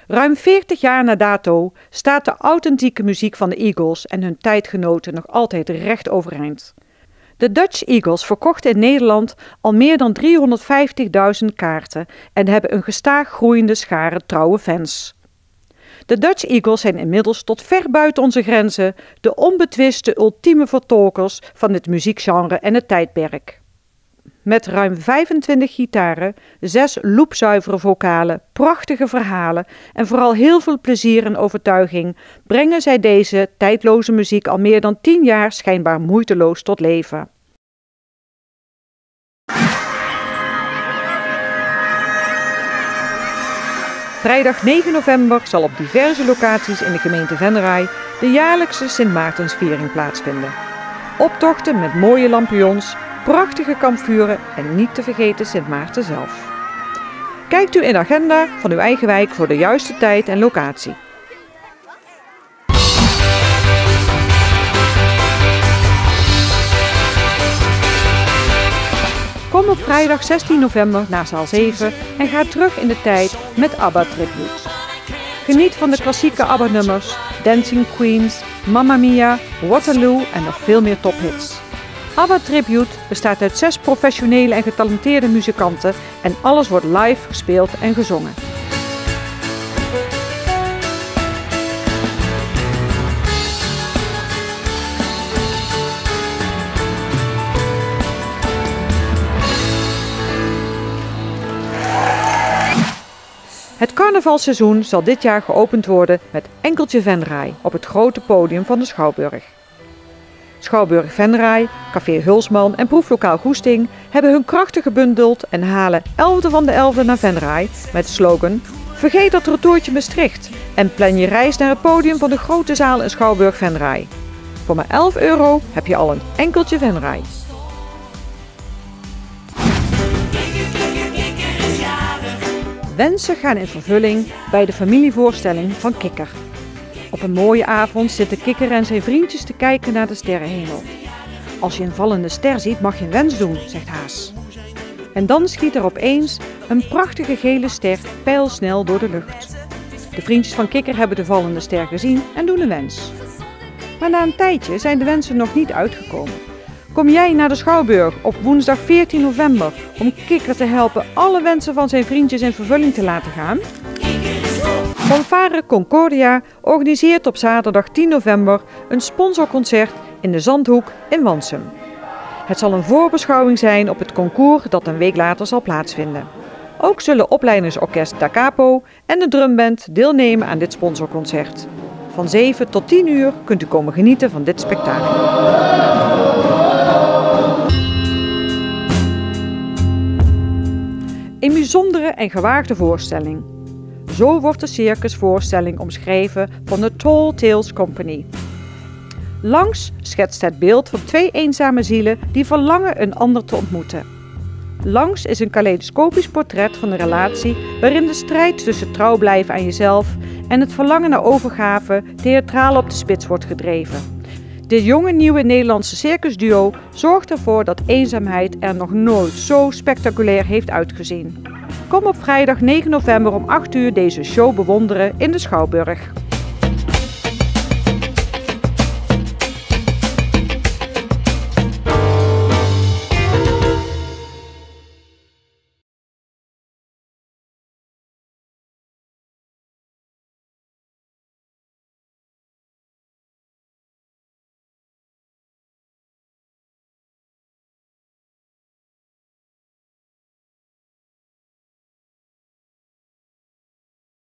Ruim 40 jaar na dato staat de authentieke muziek van de Eagles en hun tijdgenoten nog altijd recht overeind. De Dutch Eagles verkochten in Nederland al meer dan 350.000 kaarten en hebben een gestaag groeiende schare trouwe fans. De Dutch Eagles zijn inmiddels tot ver buiten onze grenzen de onbetwiste ultieme vertolkers van het muziekgenre en het tijdperk. Met ruim 25 gitaren, 6 loopzuivere vocalen, prachtige verhalen en vooral heel veel plezier en overtuiging brengen zij deze tijdloze muziek al meer dan 10 jaar schijnbaar moeiteloos tot leven. Vrijdag 9 november zal op diverse locaties in de gemeente Venray de jaarlijkse Sint Maartensviering plaatsvinden. Optochten met mooie lampions, prachtige kampvuren en niet te vergeten Sint Maarten zelf. Kijkt u in de agenda van uw eigen wijk voor de juiste tijd en locatie. Kom op vrijdag 16 november naar zaal 7 en ga terug in de tijd met ABBA Tribute. Geniet van de klassieke ABBA-nummers, Dancing Queens, Mamma Mia, Waterloo en nog veel meer tophits. ABBA Tribute bestaat uit 6 professionele en getalenteerde muzikanten en alles wordt live gespeeld en gezongen. Het carnavalseizoen zal dit jaar geopend worden met Enkeltje Venray op het grote podium van de Schouwburg. Schouwburg Venray, Café Hulsman en Proeflokaal Goesting hebben hun krachten gebundeld en halen 11e van de 11e naar Venray met de slogan: vergeet dat retourtje Maastricht en plan je reis naar het podium van de grote zaal in Schouwburg Venray. Voor maar €11 heb je al een Enkeltje Venray. Wensen gaan in vervulling bij de familievoorstelling van Kikker. Op een mooie avond zitten Kikker en zijn vriendjes te kijken naar de sterrenhemel. Als je een vallende ster ziet, mag je een wens doen, zegt Haas. En dan schiet er opeens een prachtige gele ster pijlsnel door de lucht. De vriendjes van Kikker hebben de vallende ster gezien en doen een wens. Maar na een tijdje zijn de wensen nog niet uitgekomen. Kom jij naar de Schouwburg op woensdag 14 november om Kikker te helpen alle wensen van zijn vriendjes in vervulling te laten gaan? Fanfare Concordia organiseert op zaterdag 10 november een sponsorconcert in de Zandhoek in Wansum. Het zal een voorbeschouwing zijn op het concours dat een week later zal plaatsvinden. Ook zullen opleidingsorkest Da Capo en de drumband deelnemen aan dit sponsorconcert. Van 7 tot 10 uur kunt u komen genieten van dit spektakel. Een bijzondere en gewaagde voorstelling. Zo wordt de circusvoorstelling omschreven van de Tall Tales Company. Langs schetst het beeld van 2 eenzame zielen die verlangen een ander te ontmoeten. Langs is een kaleidoscopisch portret van een relatie waarin de strijd tussen trouw blijven aan jezelf en het verlangen naar overgave theatraal op de spits wordt gedreven. Dit jonge nieuwe Nederlandse circusduo zorgt ervoor dat eenzaamheid er nog nooit zo spectaculair heeft uitgezien. Kom op vrijdag 9 november om 8 uur deze show bewonderen in de Schouwburg.